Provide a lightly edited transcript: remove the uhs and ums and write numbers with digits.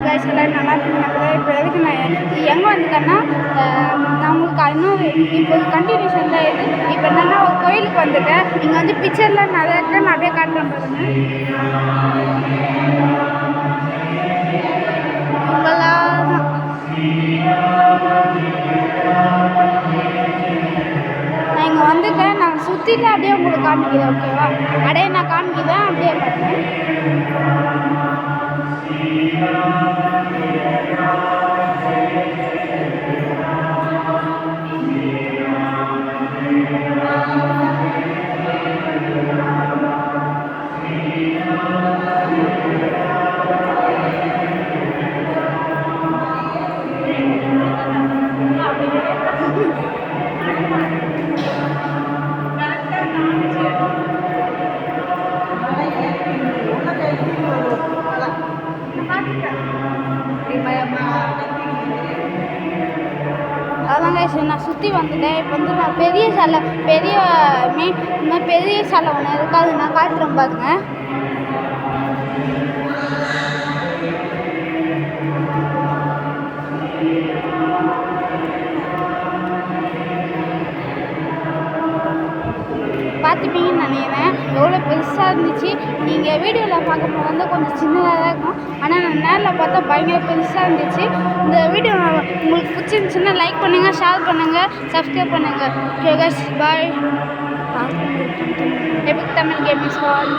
Guys எல்லாரும் நல்லா இருக்குங்க. இப்போ எதுக்கு நான் எங்கே வந்துட்டேன்னா நான் உங்களுக்கு இன்னொரு இப்போ கண்டினியூஷன் தான் இது. இப்போ என்னென்னா ஒரு கோயிலுக்கு வந்துட்டேன். இங்கே வந்து பிக்சரில் நிறைய இருக்கு, நான் அப்படியே காட்டுறேன் பாருங்க. இவங்களாம் தான் நான் இங்கே வந்துட்டேன். நான் சுற்றிட்டு அப்படியே உங்களுக்கு காமிக்கிறேன், ஓகேவா? அப்படியே நான் காமிக்கிறேன், அப்படியே பாருங்கள். அதான் கைஸ் நான் சுற்றி வந்துட்டேன். இப்போ வந்து நான் பெரிய சாலை பெரிய சாலை ஒன்று இருக்காது, நான் காட்டுறேன் பாருங்க. பார்த்துப்பீங்கன்னு நினைக்கிறேன். எவ்வளோ பெருசாக இருந்துச்சு. நீங்கள் வீடியோவில் பார்க்கும்போது வந்து கொஞ்சம் சின்னதாக தான் இருக்கும், ஆனால் நான் நேரில் பார்த்தா பயங்கர பெருசாக இருந்துச்சு. இந்த வீடியோ உங்களுக்கு பிடிச்சிருந்துச்சுன்னா லைக் பண்ணுங்கள், ஷேர் பண்ணுங்கள், சப்ஸ்கிரைப் பண்ணுங்கள். Okay guys, bye. Epic Tamil gaming squad.